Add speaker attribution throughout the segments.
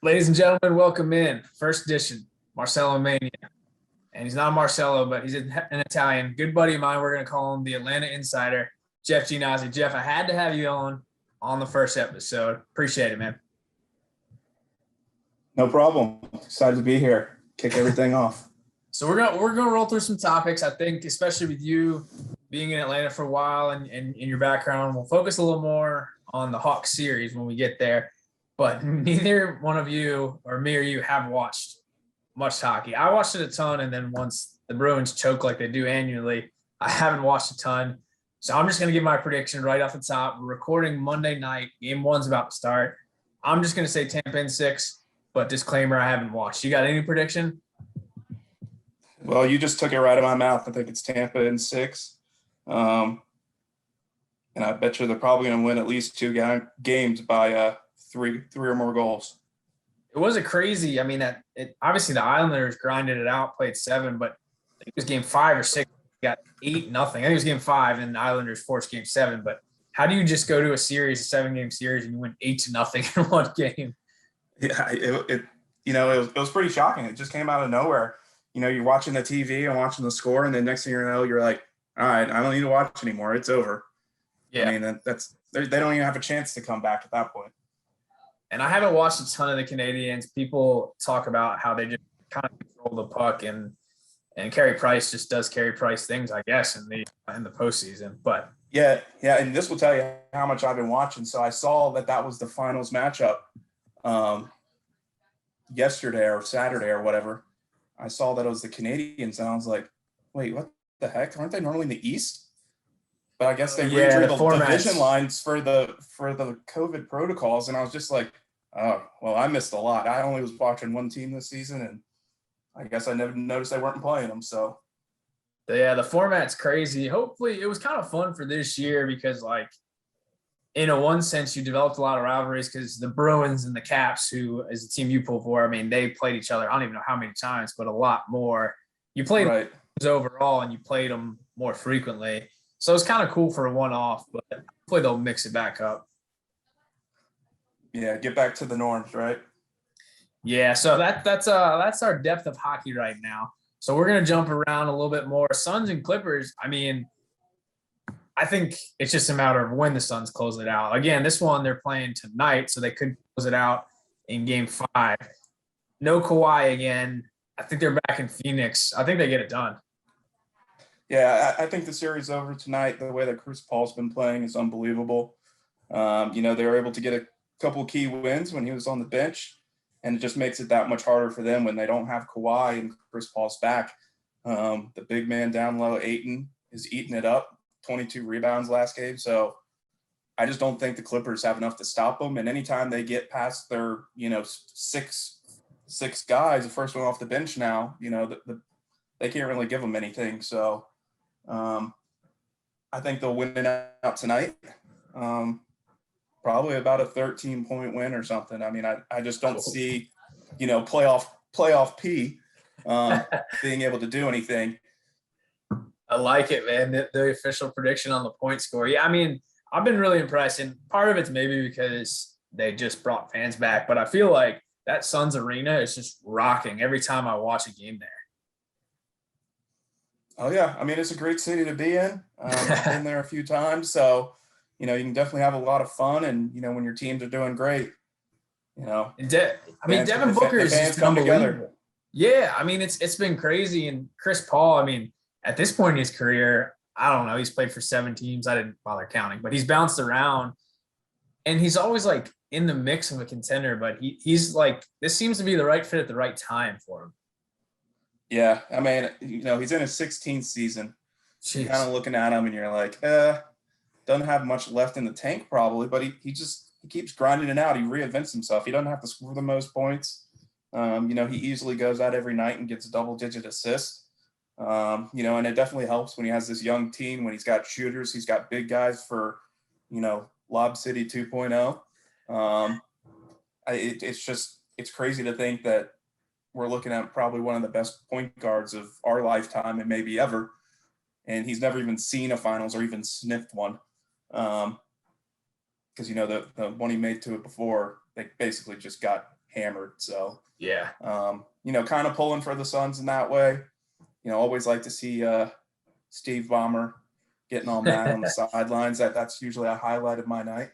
Speaker 1: Ladies and gentlemen, welcome in. First edition, MarcelloMania. And he's not Marcello, but he's an Italian. Good buddy of mine. We're going to call him the Atlanta Insider, Jeff Ginazzi. Jeff, I had to have you on the first episode. Appreciate it, man.
Speaker 2: No problem. Excited to be here. Kick everything off.
Speaker 1: So we're gonna roll through some topics. I think, especially with you being in Atlanta for a while and in your background, we'll focus a little more on the Hawks series when we get there. But neither one of you or me or you have watched much hockey. I watched it a ton, and then once the Bruins choke like they do annually, I haven't watched a ton. So I'm just going to give my prediction right off the top. We're recording Monday night. Game 1's about to start. I'm just going to say Tampa in 6, but disclaimer, I haven't watched. You got any prediction?
Speaker 2: Well, you just took it right out of my mouth. I think it's Tampa in 6. And I bet you they're probably going to win at least 2 games by three or more goals.
Speaker 1: It was a crazy. I mean, obviously the Islanders grinded it out, played 7, but I think it was game 5 or 6, got 8-0. I think it was game 5, and the Islanders forced game 7. But how do you just go to a series, a 7-game series, and you win 8-0 in one game?
Speaker 2: Yeah, it was pretty shocking. It just came out of nowhere. You're watching the TV and watching the score, and then next thing you know, you're like, all right, I don't need to watch anymore. It's over.
Speaker 1: Yeah.
Speaker 2: I mean, they don't even have a chance to come back at that point.
Speaker 1: And I haven't watched a ton of the Canadians. People talk about how they just kind of control the puck, and Carey Price just does Carey Price things, I guess, in the postseason. But
Speaker 2: yeah, and this will tell you how much I've been watching. So I saw that was the finals matchup yesterday or Saturday or whatever. I saw that it was the Canadians, and I was like, wait, what the heck? Aren't they normally in the East? But I guess they redrew the division lines for the COVID protocols, and I was just like, oh, well, I missed a lot. I only was watching one team this season, and I guess I never noticed they weren't playing them. So,
Speaker 1: yeah, the format's crazy. Hopefully, it was kind of fun for this year because, like, in one sense, you developed a lot of rivalries because the Bruins and the Caps, who is the team you pull for, I mean, they played each other. I don't even know how many times, but a lot more. You played
Speaker 2: right.
Speaker 1: Overall, and you played them more frequently. So it's kind of cool for a one-off, but hopefully they'll mix it back up.
Speaker 2: Yeah, get back to the norms, right?
Speaker 1: Yeah, so that's our depth of hockey right now. So we're gonna jump around a little bit more. Suns and Clippers. I mean, I think it's just a matter of when the Suns close it out. Again, this one they're playing tonight, so they could close it out in Game 5. No Kawhi again. I think they're back in Phoenix. I think they get it done.
Speaker 2: Yeah, I think the series over tonight. The way that Chris Paul's been playing is unbelievable. They were able to get a couple key wins when he was on the bench, and it just makes it that much harder for them when they don't have Kawhi and Chris Paul's back. The big man down low, Ayton, is eating it up, 22 rebounds last game. So I just don't think the Clippers have enough to stop them. And anytime they get past their, six guys, the first one off the bench now, they can't really give them anything. So I think they'll win it out tonight. Probably about a 13-point win or something. I mean, I just don't see, playoff P being able to do anything.
Speaker 1: I like it, man. The official prediction on the point score. Yeah, I mean, I've been really impressed, and part of it's maybe because they just brought fans back, but I feel like that Suns arena is just rocking every time I watch a game there.
Speaker 2: Oh, yeah. I mean, it's a great city to be in. I've been there a few times, so you can definitely have a lot of fun, and when your teams are doing great,
Speaker 1: Devin Booker is just come together. Yeah, I mean, it's been crazy, and Chris Paul, I mean, at this point in his career, I don't know, he's played for 7 teams. I didn't bother counting, but he's bounced around, and he's always like in the mix of a contender. But he's like, this seems to be the right fit at the right time for him.
Speaker 2: Yeah, I mean, he's in his 16th season. You're kind of looking at him, and you're like, doesn't have much left in the tank probably, but he keeps grinding it out. He reinvents himself. He doesn't have to score the most points. He easily goes out every night and gets double-digit assists. And it definitely helps when he has this young team, when he's got shooters, he's got big guys for, Lob City 2.0. It's crazy to think that we're looking at probably one of the best point guards of our lifetime and maybe ever. And he's never even seen a finals or even sniffed one. Because, the one he made to it before, they basically just got hammered. So,
Speaker 1: yeah,
Speaker 2: kind of pulling for the Suns in that way. Always like to see Steve Ballmer getting all mad on the sidelines. That's usually a highlight of my night.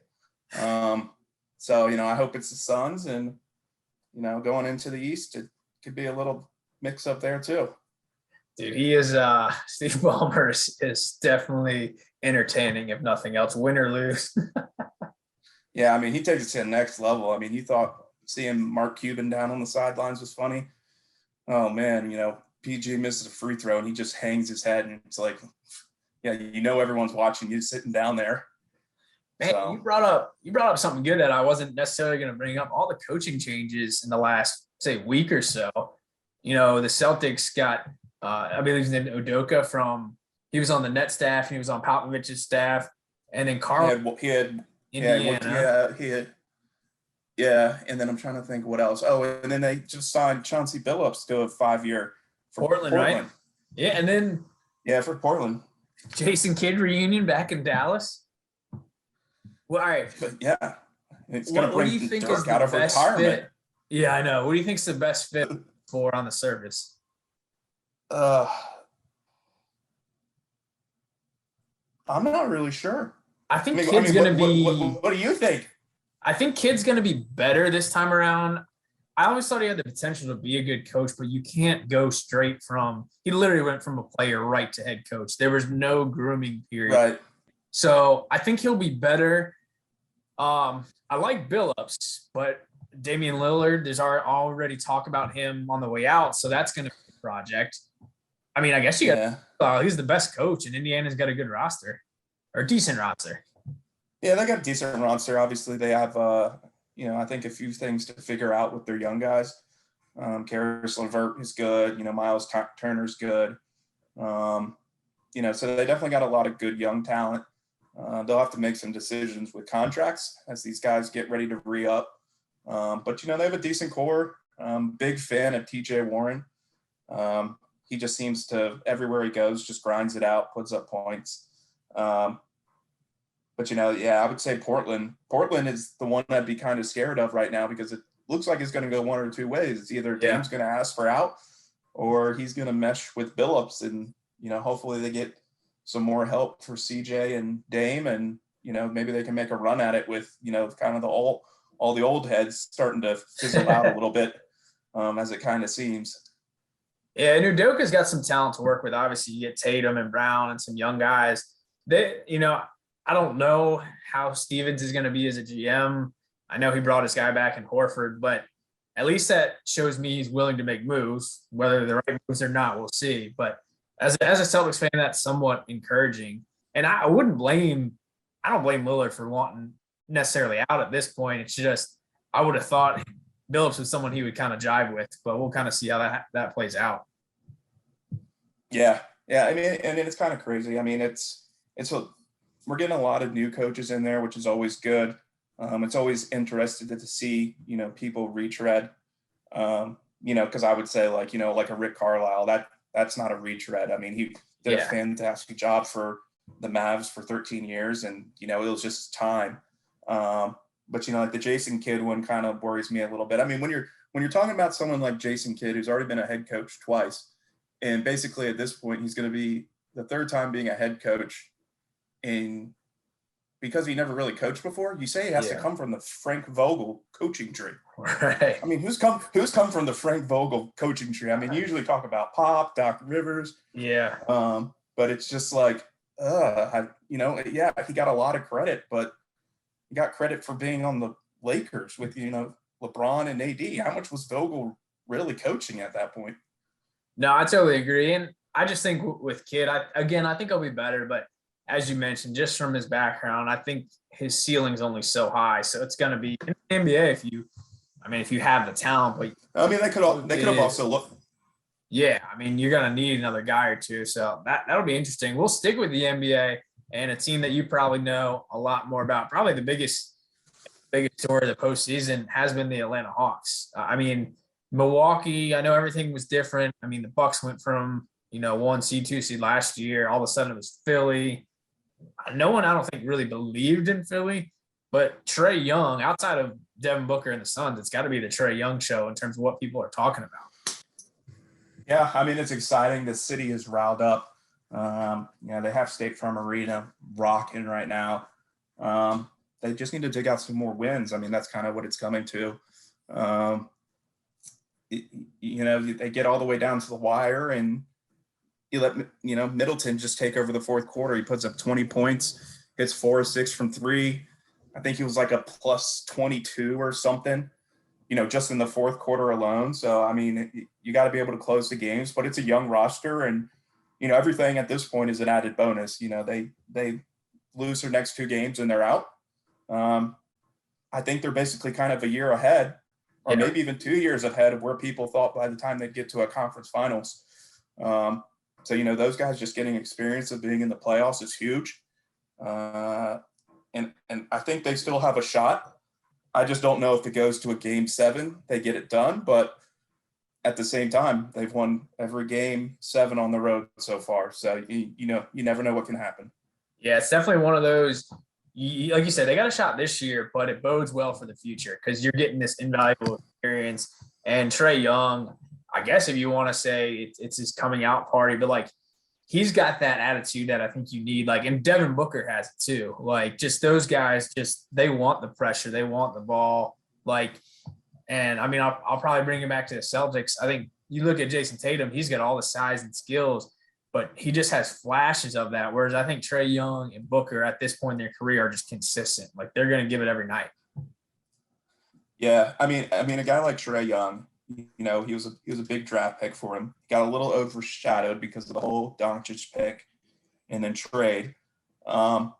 Speaker 2: I hope it's the Suns, and, going into the East, it could be a little mix up there too.
Speaker 1: Dude, he is Steve Ballmer is definitely entertaining, if nothing else, win or lose.
Speaker 2: Yeah, I mean, he takes it to the next level. I mean, you thought seeing Mark Cuban down on the sidelines was funny. Oh man, PG misses a free throw and he just hangs his head, and it's like, yeah, everyone's watching you sitting down there.
Speaker 1: Man,
Speaker 2: So.
Speaker 1: you brought up something good that I wasn't necessarily going to bring up. All the coaching changes in the last, say, week or so. The Celtics got, I believe his name Udoka he was on the net staff and he was on Popovich's staff, and then Carl.
Speaker 2: He had
Speaker 1: Indiana.
Speaker 2: Yeah, and then I'm trying to think what else. Oh, and then they just signed Chauncey Billups to a 5-year for
Speaker 1: Portland, right? Yeah, and then
Speaker 2: for Portland.
Speaker 1: Jason Kidd reunion back in Dallas. Well, all right.
Speaker 2: But yeah, it's going to bring Dirk out of retirement.
Speaker 1: Fit? Yeah, I know. What do you think is the best fit for on the surface?
Speaker 2: I'm not really sure.
Speaker 1: I think Kidd's going to be.
Speaker 2: What do you think?
Speaker 1: I think Kidd's going to be better this time around. I always thought he had the potential to be a good coach, but you can't go straight from. He literally went from a player right to head coach. There was no grooming period.
Speaker 2: Right.
Speaker 1: So I think he'll be better. I like Billups, but Damian Lillard, there's already talk about him on the way out, so that's going to be a project. I mean, I guess he's the best coach, and Indiana's got a good roster, or decent roster.
Speaker 2: Yeah, they got a decent roster. Obviously, they have, I think a few things to figure out with their young guys. Karis LeVert is good. Miles Turner's good. So they definitely got a lot of good young talent. They'll have to make some decisions with contracts as these guys get ready to re-up. But they have a decent core. Big fan of TJ Warren. He just seems to, everywhere he goes, just grinds it out, puts up points. But, I would say Portland. Portland is the one I'd be kind of scared of right now because it looks like it's going to go one or two ways. It's either Dame's going to ask for out or he's going to mesh with Billups, and, hopefully they get some more help for CJ and Dame, and, maybe they can make a run at it with, kind of all the old heads starting to fizzle out a little bit, as it kind of seems.
Speaker 1: Yeah, and Udoka's got some talent to work with. Obviously, you get Tatum and Brown and some young guys. I don't know how Stevens is going to be as a GM. I know he brought his guy back in Horford, but at least that shows me he's willing to make moves. Whether they're right moves or not, we'll see. But as a Celtics fan, that's somewhat encouraging. And I don't blame Lillard for wanting necessarily out at this point. It's just I would have thought Billups was someone he would kind of jive with, but we'll kind of see how that plays out.
Speaker 2: Yeah. I mean, and it's kind of crazy. I mean, we're getting a lot of new coaches in there, which is always good. It's always interesting to see, people retread, because I would say like a Rick Carlisle, that's not a retread. I mean, he did a fantastic job for the Mavs for 13 years and, it was just time. But, like the Jason Kidd one kind of worries me a little bit. I mean, when you're talking about someone like Jason Kidd, who's already been a head coach twice, and basically at this point, he's going to be the third time being a head coach, and because he never really coached before, you say he has to come from the Frank Vogel coaching tree.
Speaker 1: Right.
Speaker 2: I mean, who's come from the Frank Vogel coaching tree? I mean, you usually talk about Pop, Doc Rivers.
Speaker 1: Yeah.
Speaker 2: But it's just like, he got a lot of credit, but he got credit for being on the Lakers with, LeBron and AD. How much was Vogel really coaching at that point?
Speaker 1: No, I totally agree. And I just think with Kidd, I think he'll be better, but as you mentioned, just from his background, I think his ceiling's only so high. So it's going to be in the NBA if you have the talent, but
Speaker 2: I mean, they could have also looked.
Speaker 1: Yeah, I mean, you're gonna need another guy or two, so that'll be interesting. We'll stick with the NBA and a team that you probably know a lot more about. Probably the biggest story of the postseason has been the Atlanta Hawks. I mean, Milwaukee. I know everything was different. I mean, the Bucks went from 1 seed, 2 seed last year. All of a sudden, it was Philly. No one, I don't think, really believed in Philly, but Trae Young, outside of Devin Booker and the Suns, it's got to be the Trae Young show in terms of what people are talking about.
Speaker 2: Yeah, I mean, it's exciting. The city is riled up. They have State Farm Arena rocking right now. They just need to dig out some more wins. I mean, that's kind of what it's coming to. They get all the way down to the wire, and you let Middleton just take over the fourth quarter. He puts up 20 points, hits 4 or 6 from 3. I think he was like a plus 22 or something, just in the fourth quarter alone. So, I mean, you got to be able to close the games, but it's a young roster, and, everything at this point is an added bonus. They lose their next 2 games and they're out. I think they're basically kind of a year ahead, or maybe even 2 years ahead of where people thought by the time they'd get to a conference finals. So, those guys just getting experience of being in the playoffs is huge. And I think they still have a shot. I just don't know if it goes to a game 7, they get it done. But at the same time, they've won every game 7 on the road so far. So, you never know what can happen.
Speaker 1: Yeah, it's definitely one of those, like you said, they got a shot this year, but it bodes well for the future because you're getting this invaluable experience. And Trae Young, I guess if you want to say it's his coming out party, but like he's got that attitude that I think you need. Like, and Devin Booker has it too. Like, just those guys, they want the pressure, they want the ball. Like, and I mean, I'll probably bring it back to the Celtics. I think you look at Jason Tatum, he's got all the size and skills, but he just has flashes of that. Whereas I think Trae Young and Booker at this point in their career are just consistent. Like, they're going to give it every night.
Speaker 2: Yeah, I mean, a guy like Trae Young, he was a big draft pick for him. Got a little overshadowed because of the whole Doncic pick and then trade. But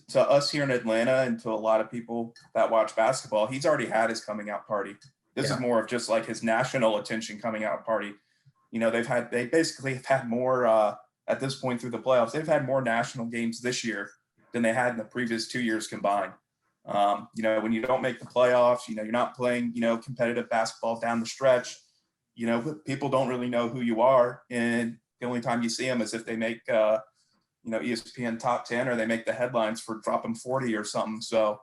Speaker 2: to us here in Atlanta and to a lot of people that watch basketball, he's already had his coming out party. This is more of just like his national attention coming out party. They basically have had more at this point through the playoffs. They've had more national games this year than they had in the previous 2 years combined. When you don't make the playoffs, you're not playing, competitive basketball down the stretch, people don't really know who you are. And the only time you see them is if they make, ESPN top 10 or they make the headlines for dropping 40 or something. So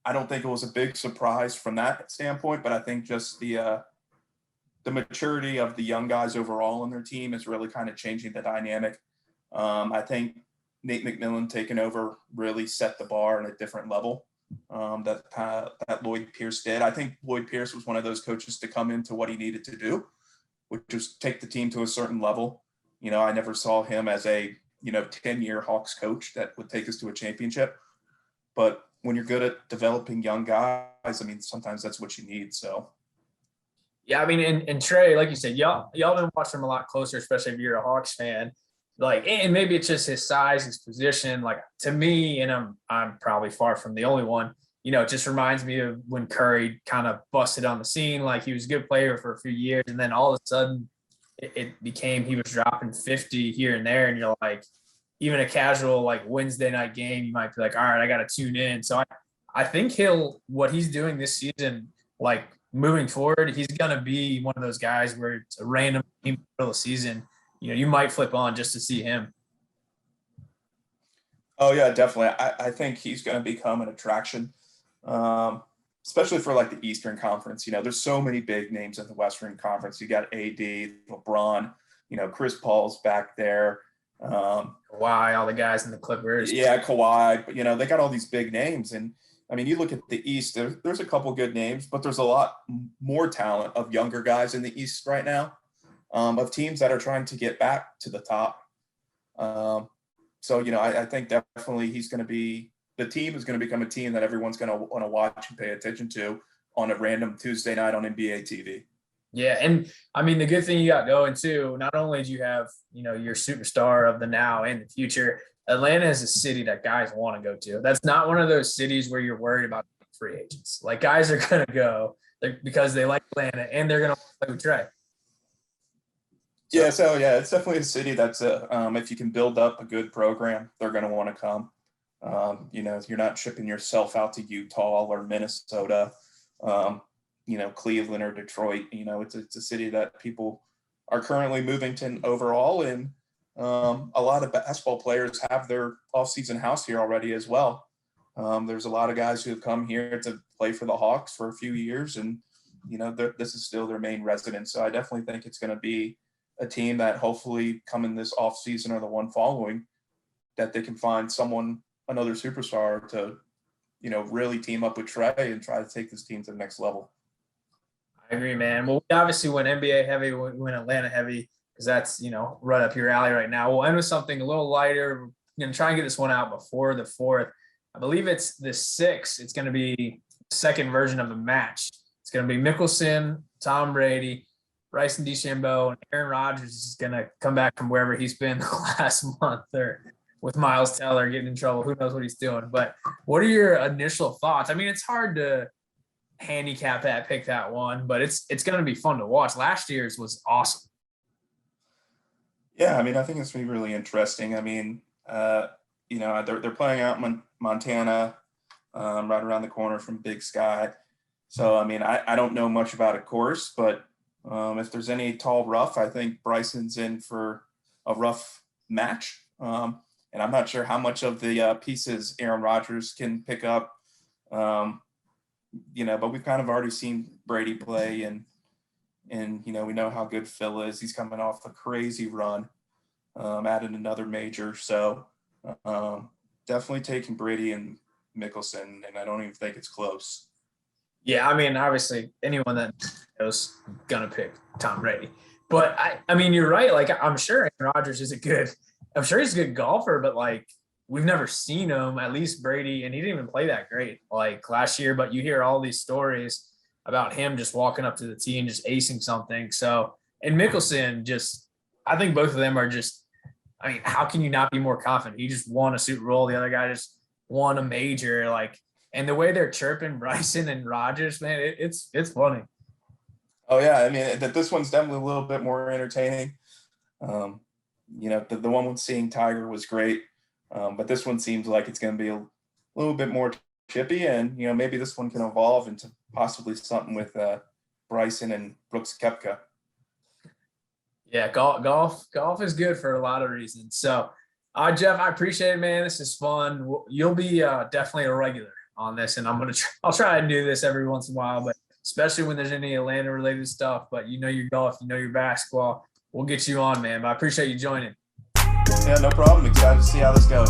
Speaker 2: I don't think it was a big surprise from that standpoint, but I think just the maturity of the young guys overall in their team is really kind of changing the dynamic. I think Nate McMillan taking over really set the bar at a different level that Lloyd Pierce did. I think Lloyd Pierce was one of those coaches to come into what he needed to do, which was take the team to a certain level. I never saw him as a 10-year Hawks coach that would take us to a championship. But when you're good at developing young guys, I mean, sometimes that's what you need. So.
Speaker 1: Yeah, I mean, and Trae, like you said, y'all been watching him a lot closer, especially if you're a Hawks fan. Like, and maybe it's just his size, his position. Like, to me, and I'm probably far from the only one, it just reminds me of when Curry kind of busted on the scene. Like, he was a good player for a few years, and then all of a sudden it became he was dropping 50 here and there, and you're like, even a casual like Wednesday night game, you might be like, all right, I got to tune in. So I think what he's doing this season, like moving forward, he's gonna be one of those guys where it's a random team middle of the season. You might flip on just to see him.
Speaker 2: Oh yeah, definitely. I think he's going to become an attraction, especially for like the Eastern Conference. There's so many big names in the Western Conference. You got AD, LeBron, Chris Paul's back there.
Speaker 1: Kawhi, all the guys in the Clippers.
Speaker 2: Yeah, Kawhi. But they got all these big names, and I mean, you look at the East. There's a couple good names, but there's a lot more talent of younger guys in the East right now. Of teams that are trying to get back to the top. So, I think definitely the team is going to become a team that everyone's going to want to watch and pay attention to on a random Tuesday night on NBA TV.
Speaker 1: Yeah. And I mean, the good thing you got going too, not only do you have, your superstar of the now and the future, Atlanta is a city that guys want to go to. That's not one of those cities where you're worried about free agents. Like, guys are going to go. because they like Atlanta and they're going to play with Trey.
Speaker 2: Yeah, so yeah, it's definitely a city that's if you can build up a good program, they're going to want to come. You're not shipping yourself out to Utah or Minnesota, Cleveland or Detroit. It's a city that people are currently moving to overall, and a lot of basketball players have their off-season house here already as well. There's a lot of guys who have come here to play for the Hawks for a few years, and this is still their main residence. So I definitely think it's going to be a team that hopefully coming this off season or the one following, that they can find another superstar to, really team up with Trey and try to take this team to the next level.
Speaker 1: I agree, man. Well, we obviously went NBA heavy, we went Atlanta heavy, because that's, right up your alley right now. We'll end with something a little lighter. We're going to try and get this one out before the 4th. I believe it's the 6th. It's going to be the second version of the match. It's going to be Mickelson, Tom Brady, Bryson DeChambeau, and Aaron Rodgers is going to come back from wherever he's been the last month, or with Miles Teller getting in trouble. Who knows what he's doing? But what are your initial thoughts? I mean, it's hard to handicap that, pick that one, but it's going to be fun to watch. Last year's was awesome.
Speaker 2: Yeah, I mean, I think it's going to be really interesting. I mean, they're playing out in Montana, right around the corner from Big Sky. So, I mean, I don't know much about a course, but if there's any tall rough, I think Bryson's in for a rough match. And I'm not sure how much of the pieces Aaron Rodgers can pick up. But we've kind of already seen Brady play, and we know how good Phil is. He's coming off a crazy run, added another major. So definitely taking Brady and Mickelson, and I don't even think it's close.
Speaker 1: Yeah, I mean, obviously, anyone that knows gonna pick Tom Brady. But I mean, you're right. Like, I'm sure Aaron Rodgers is I'm sure he's a good golfer, but like, we've never seen him, at least Brady, and he didn't even play that great like last year. But you hear all these stories about him just walking up to the tee and just acing something. So, and Mickelson, I think both of them are I mean, how can you not be more confident? He just won a Super Bowl. The other guy just won a major. Like, and the way they're chirping Bryson and Rodgers, man, it's funny.
Speaker 2: Oh yeah, I mean, this one's definitely a little bit more entertaining. The one with seeing Tiger was great, but this one seems like it's going to be a little bit more chippy, and maybe this one can evolve into possibly something with Bryson and Brooks Koepka.
Speaker 1: Yeah, golf is good for a lot of reasons. So, Jeff, I appreciate it, man. This is fun. You'll be definitely a regular on this, and I'll try and do this every once in a while, but especially when there's any Atlanta related stuff. But your golf, your basketball, we'll get you on, man. But I appreciate you joining.
Speaker 2: Yeah, no problem. Excited to see how this goes.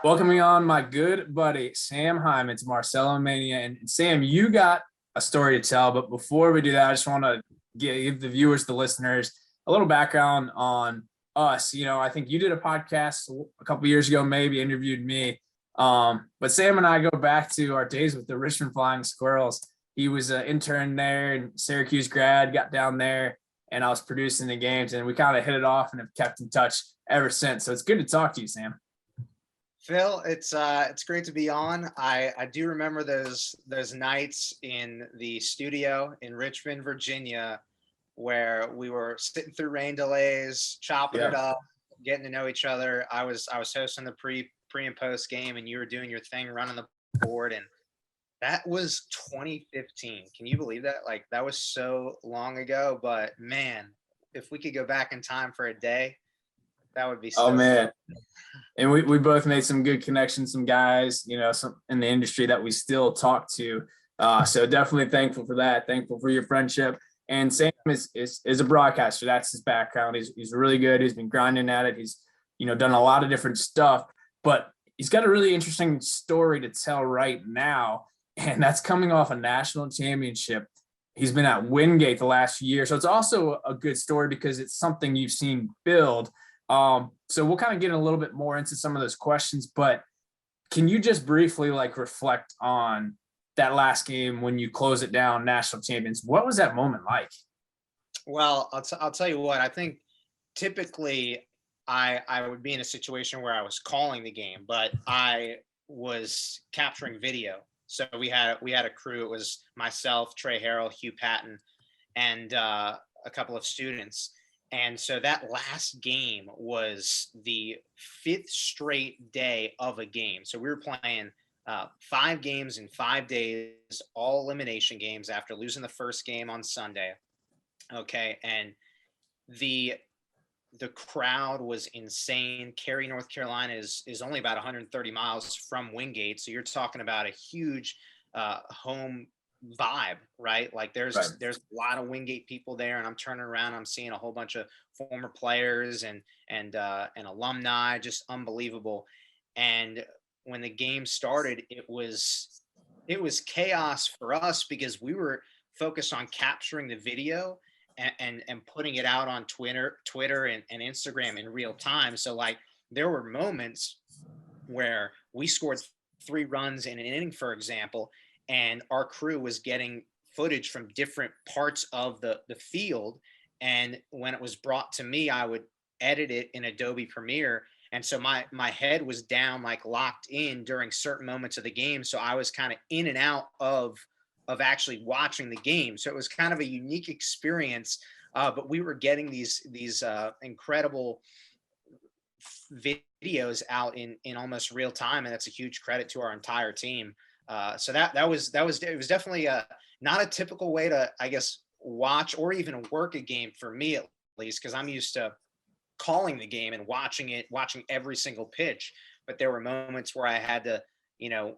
Speaker 1: Welcoming on my good buddy Sam Hyman to MarcelloMania, and Sam, you got a story to tell. But before we do that, I just want to give the viewers, the listeners, a little background on us. I think you did a podcast a couple years ago, maybe interviewed me. But Sam and I go back to our days with the Richmond Flying Squirrels. He was an intern there and Syracuse grad, got down there, and I was producing the games, and we kind of hit it off and have kept in touch ever since. So it's good to talk to you, Sam.
Speaker 3: Phil, it's great to be on. I do remember those nights in the studio in Richmond, Virginia, where we were sitting through rain delays, chopping it up, getting to know each other. I was hosting the pre and post game, and you were doing your thing, running the board, and that was 2015. Can you believe that? Like, that was so long ago. But man, if we could go back in time for a day, that would be so
Speaker 1: man. And we both made some good connections, some guys, some in the industry that we still talk to. So definitely thankful for that. Thankful for your friendship. And Sam is a broadcaster. That's his background. He's really good. He's been grinding at it. He's, done a lot of different stuff, but he's got a really interesting story to tell right now. And that's coming off a national championship. He's been at Wingate the last year. So it's also a good story because it's something you've seen build. So we'll kind of get a little bit more into some of those questions, but can you just briefly reflect on that last game when you close it down, national champions? What was that moment like?
Speaker 3: Well, I'll tell you what, I think typically I would be in a situation where I was calling the game, but I was capturing video So we had a crew. It was myself, Trey Harrell, Hugh Patton, and a couple of students. And so that last game was the 5th straight day of a game. So we were playing 5 games in 5 days, all elimination games after losing the first game on Sunday. Okay, and the crowd was insane. Cary, North Carolina is only about 130 miles from Wingate, so you're talking about a huge home vibe, right? Like there's a lot of Wingate people there, and I'm turning around, I'm seeing a whole bunch of former players and alumni, just unbelievable. And when the game started, it was chaos for us because we were focused on capturing the video and putting it out on Twitter and Instagram in real time. So like there were moments where we scored 3 runs in an inning, for example, and our crew was getting footage from different parts of the field. And when it was brought to me, I would edit it in Adobe Premiere. And so my head was down, like locked in during certain moments of the game. So I was kind of in and out of actually watching the game. So it was kind of a unique experience. But we were getting these incredible videos out in almost real time, and that's a huge credit to our entire team. So it was definitely not a typical way to, I guess, watch or even work a game for me, at least, because I'm used to calling the game and watching every single pitch. But there were moments where I had to,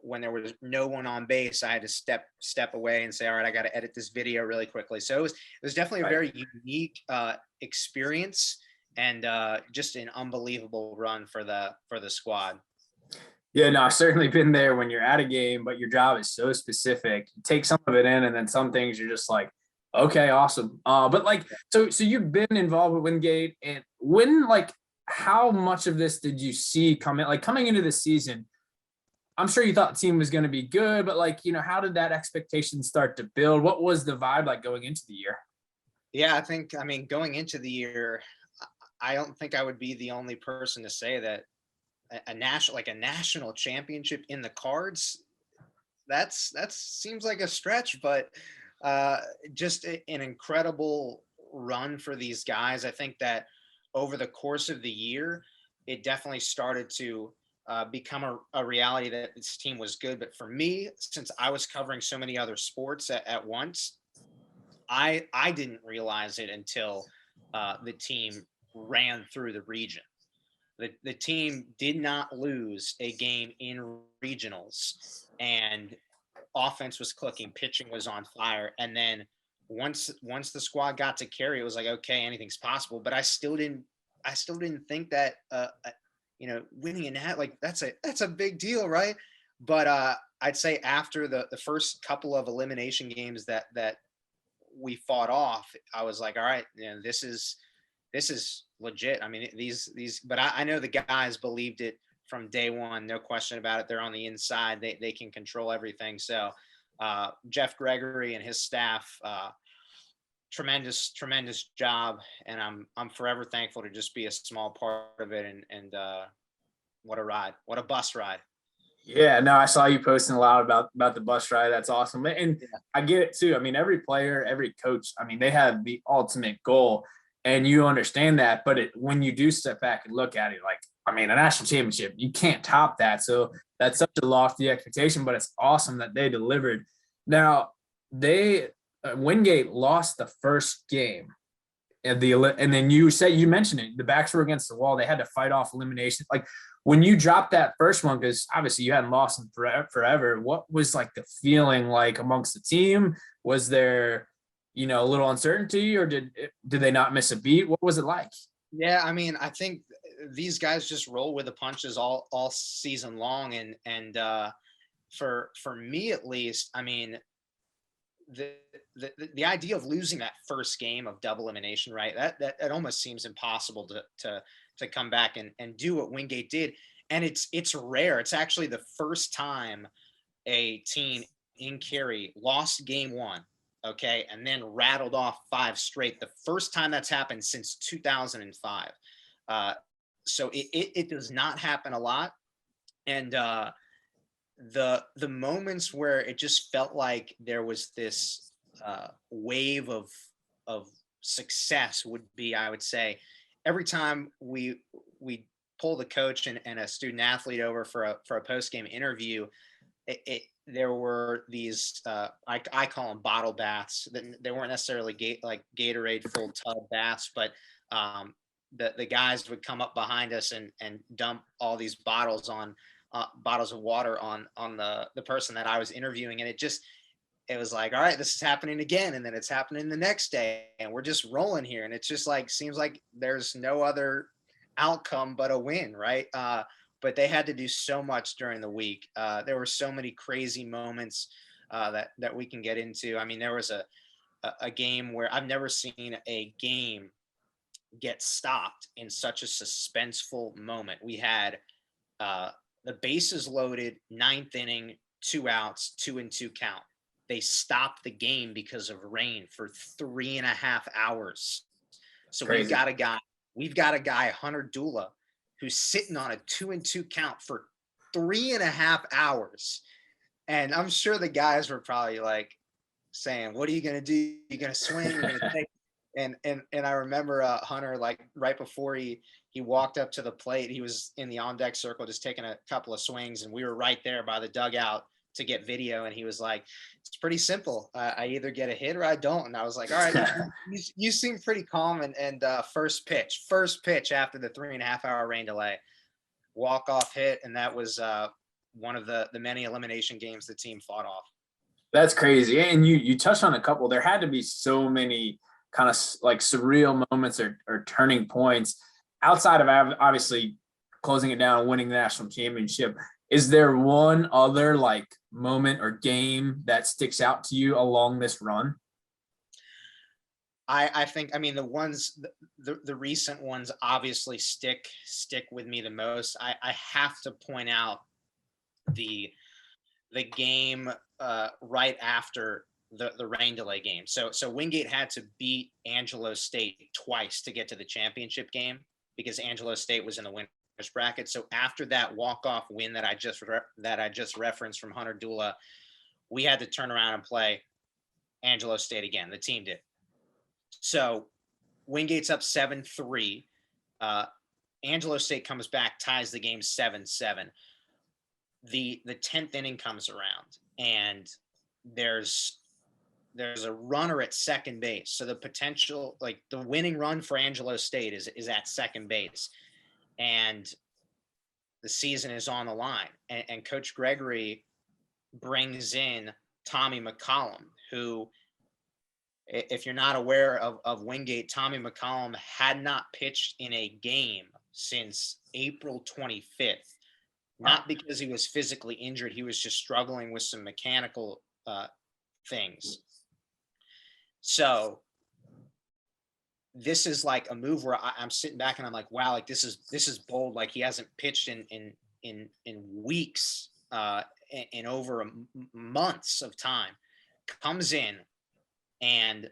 Speaker 3: when there was no one on base, I had to step away and say, all right, I got to edit this video really quickly. So it was definitely a very unique experience, and just an unbelievable run for the squad.
Speaker 1: Yeah, no, I've certainly been there when you're at a game, but your job is so specific. You take some of it in, and then some things you're just like, okay, awesome. But like, so you've been involved with Wingate, and how much of this did you see coming into the season? I'm sure you thought the team was going to be good, but how did that expectation start to build? What was the vibe like going into the year?
Speaker 3: Yeah, going into the year, I don't think I would be the only person to say that a national championship in the cards, that seems like a stretch, but just an incredible run for these guys. I think that over the course of the year, it definitely started to become a reality that this team was good. But for me, since I was covering so many other sports at once, I didn't realize it until the team ran through the region. The team did not lose a game in regionals, and offense was clicking, pitching was on fire. And then once the squad got to Cary, it was like, okay, anything's possible. But I still didn't think that winning that's a big deal, right? But I'd say after the first couple of elimination games that we fought off, I was like, all right, this is legit. I mean, but I know the guys believed it from day one, no question about it. They're on the inside. They can control everything. So Jeff Gregory and his staff, tremendous job. And I'm forever thankful to just be a small part of it. And what a ride, what a bus ride.
Speaker 1: Yeah, no, I saw you posting a lot about the bus ride. That's awesome. And yeah, I get it too. I mean, every player, every coach, I mean, they have the ultimate goal, and you understand that. But when you do step back and look at it, a national championship, you can't top that. So that's such a lofty expectation, but it's awesome that they delivered. Now, Wingate lost the first game. And then you mentioned it, the backs were against the wall. They had to fight off elimination. When you dropped that first one, because obviously you hadn't lost them forever, what was the feeling like amongst the team? Was there, a little uncertainty, or did they not miss a beat? What was it like?
Speaker 3: Yeah, I think these guys just roll with the punches all season long, and for me at least, the idea of losing that first game of double elimination, right? That almost seems impossible to come back and do what Wingate did. And it's rare. It's actually the first time a team in Cary lost game one, okay, and then rattled off 5 straight. The first time that's happened since 2005. So it does not happen a lot. And the moments where it just felt like there was this wave of success would be, I would say, every time we pull the coach and a student athlete over for a post game interview, there were these I call them bottle baths. They weren't necessarily like Gatorade full tub baths, but the guys would come up behind us and dump all these bottles of water on the person that I was interviewing, and it was like, all right, this is happening again, and then it's happening the next day, and we're just rolling here, and it's just like seems like there's no other outcome but a win, right? But they had to do so much during the week. There were so many crazy moments that we can get into. I mean, there was a game where I've never seen a game get stopped in such a suspenseful moment. We had the bases loaded, ninth inning, 2 outs, 2-2 count. They stopped the game because of rain for 3.5 hours. So
Speaker 1: Crazy.
Speaker 3: we've got a guy, Hunter Dula, who's sitting on a 2-2 count for 3.5 hours. And I'm sure the guys were probably like saying, what are you going to do? You're going to swing? You're going to take? And I remember Hunter, like right before he walked up to the plate, he was in the on deck circle, just taking a couple of swings. And we were right there by the dugout to get video. And he was like, it's pretty simple. I either get a hit or I don't. And I was like, all right, you seem pretty calm. And first pitch after the 3.5 hour rain delay, walk off hit. And that was one of the many elimination games the team fought off.
Speaker 1: That's crazy. And you touched on a couple. There had to be so many kind of like surreal moments or turning points outside of obviously closing it down and winning the national championship. Is there one other like moment or game that sticks out to you along this run?
Speaker 3: I think, I mean, the recent ones obviously stick with me the most. I have to point out the game right after the rain delay game. So Wingate had to beat Angelo State twice to get to the championship game because Angelo State was in the winners bracket. So after that walk-off win that I just referenced from Hunter Dula, we had to turn around and play Angelo State again. The team did. So Wingate's up 7-3. Angelo State comes back, ties the game 7-7. The 10th inning comes around, and there's a runner at second base. So the potential, like the winning run for Angelo State is at second base, and the season is on the line. And Coach Gregory brings in Tommy McCollum, who, if you're not aware of Wingate, Tommy McCollum had not pitched in a game since April 25th. Not because he was physically injured. He was just struggling with some mechanical things. So this is like a move where I'm sitting back and I'm like, wow, like this is bold. Like he hasn't pitched in weeks, in over months of time. Comes in and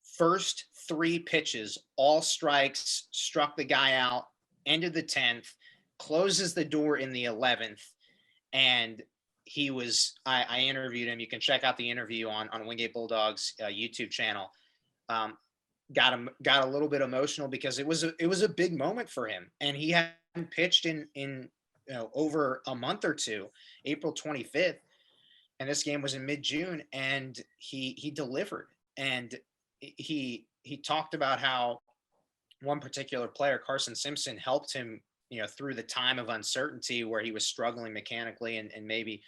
Speaker 3: first 3 pitches, all strikes, struck the guy out, ended the 10th, closes the door in the 11th, and he was, I interviewed him. You can check out the interview on Wingate Bulldogs YouTube channel. Got a little bit emotional because it was a big moment for him, and he hadn't pitched in over a month or two. April 25th, and this game was in mid-June, and he delivered. And he talked about how one particular player, Carson Simpson, helped him through the time of uncertainty where he was struggling mechanically and maybe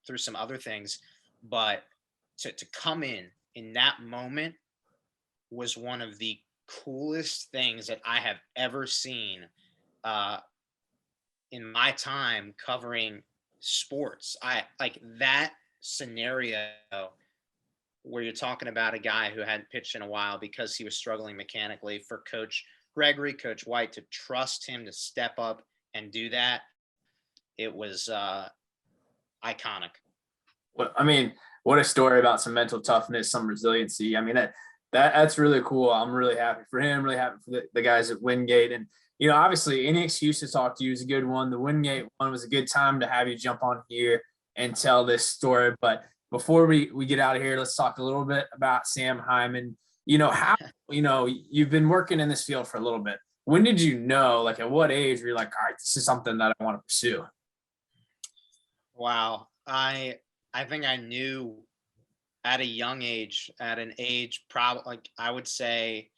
Speaker 3: through some other things. But to come in that moment was one of the coolest things that I have ever seen in my time covering sports. I like that scenario where you're talking about a guy who hadn't pitched in a while because he was struggling mechanically, for Coach Gregory, Coach White to trust him to step up and do that. It was iconic.
Speaker 1: Well, I mean, what a story about some mental toughness, some resiliency. I mean, that's really cool. I'm really happy for him, really happy for the guys at Wingate. And obviously any excuse to talk to you is a good one. The Wingate one was a good time to have you jump on here and tell this story. But before we get out of here, let's talk a little bit about Sam Hyman. How, you've been working in this field for a little bit. When did you know, like at what age were you like, all right, this is something that I want to pursue?
Speaker 3: Wow. I think I knew at a young age, at an age probably like I'd say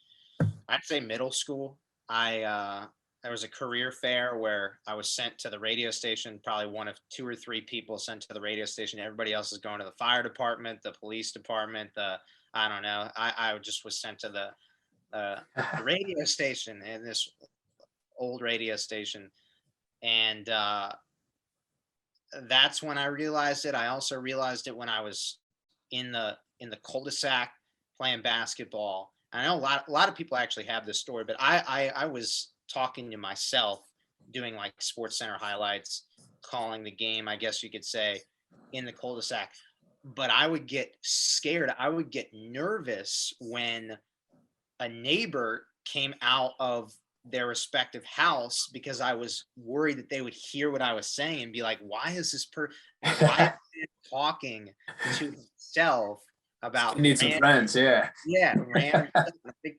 Speaker 3: middle school. There was a career fair where I was sent to the radio station, probably one of 2 or 3 people sent to the radio station. Everybody else is going to the fire department, the police department, I don't know. I just was sent to the radio station, and this old radio station. And that's when I realized it. I also realized it when I was in the cul-de-sac playing basketball. I know a lot of people actually have this story, but I was talking to myself, doing like Sports Center highlights, calling the game, I guess you could say, in the cul-de-sac. But I would get scared. I would get nervous when a neighbor came out of their respective house, because I was worried that they would hear what I was saying and be like, why is this why is he talking to himself about
Speaker 1: Need some friends, yeah.
Speaker 3: Yeah, random stuff. I think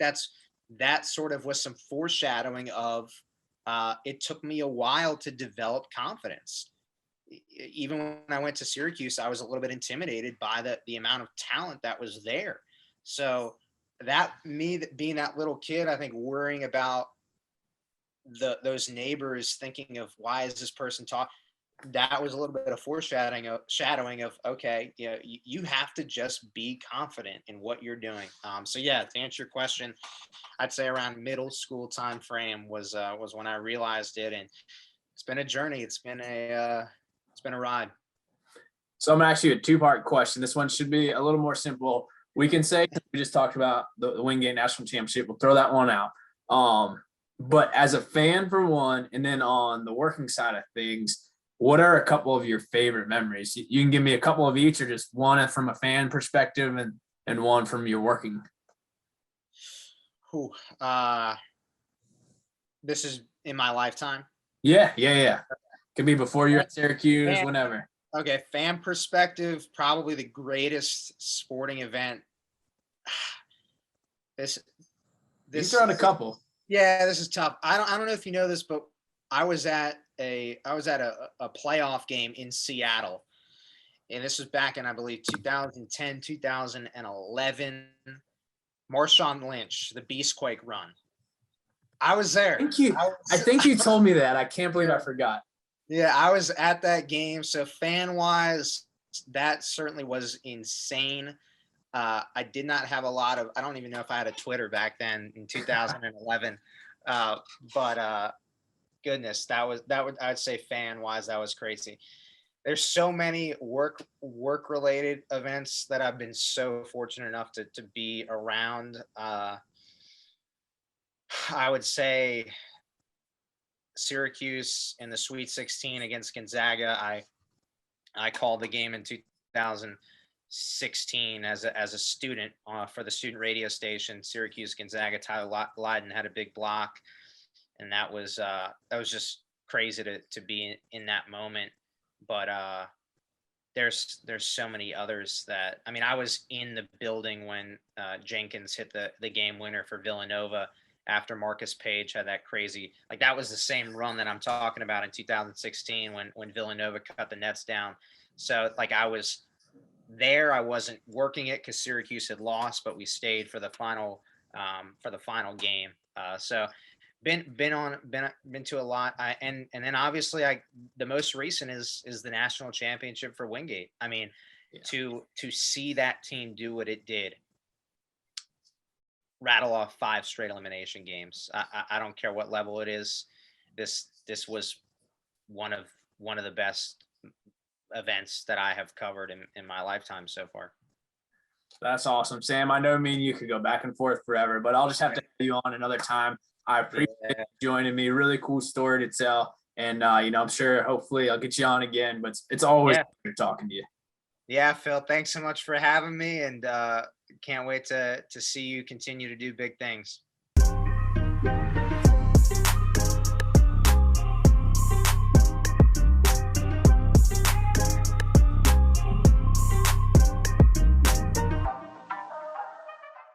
Speaker 3: that sort of was some foreshadowing of it took me a while to develop confidence. Even when I went to Syracuse, I was a little bit intimidated by the amount of talent that was there. So being that little kid, I think worrying about those neighbors, thinking of why is this person talking, that was a little bit of foreshadowing of okay, you have to just be confident in what you're doing. So yeah, to answer your question, I'd say around middle school time frame was when I realized it, and it's been a journey. It's been a ride.
Speaker 1: So I'm gonna ask you a 2-part question. This one should be a little more simple. We can say we just talked about the Wingate National Championship. We'll throw that one out. But as a fan for one, and then on the working side of things, what are a couple of your favorite memories? You can give me a couple of each, or just one from a fan perspective and one from your working.
Speaker 3: This is in my lifetime.
Speaker 1: Yeah. Could be before you're at Syracuse, whenever.
Speaker 3: Okay, fan perspective, probably the greatest sporting event. This
Speaker 1: You throw out a couple.
Speaker 3: Yeah, this is tough. I don't know if you know this, but I was at a playoff game in Seattle, and this was back in, I believe, 2010, 2011. Marshawn Lynch, the Beastquake run. I was there.
Speaker 1: Thank you. I think you told me that. I can't believe I forgot.
Speaker 3: Yeah, I was at that game. So fan-wise, that certainly was insane. I did not have I don't even know if I had a Twitter back then in 2011. But goodness, I'd say fan-wise, that was crazy. There's so many work-related events that I've been so fortunate enough to be around. I would say Syracuse in the Sweet 16 against Gonzaga. I called the game in 2016 as a student for the student radio station. Syracuse Gonzaga. Tyler Lydon had a big block, and that was just crazy to be in that moment. But there's so many others that, I mean, I was in the building when Jenkins hit the game winner for Villanova after Marcus Page had that crazy, like that was the same run that I'm talking about in 2016 when Villanova cut the nets down. So like I was there, I wasn't working it because Syracuse had lost, but we stayed for the final game. So been to a lot. And then obviously the most recent is the national championship for Wingate. I mean, yeah. to see that team do what it did, rattle off 5 straight elimination games. I don't care what level it is. This was one of the best events that I have covered in my lifetime so far.
Speaker 1: That's awesome, Sam. I know me and you could go back and forth forever, but I'll just have to have you on another time. I appreciate you joining me. Really cool story to tell. And, I'm sure hopefully I'll get you on again, but it's always good talking to you.
Speaker 3: Yeah, Phil, thanks so much for having me, and can't wait to see you continue to do big things.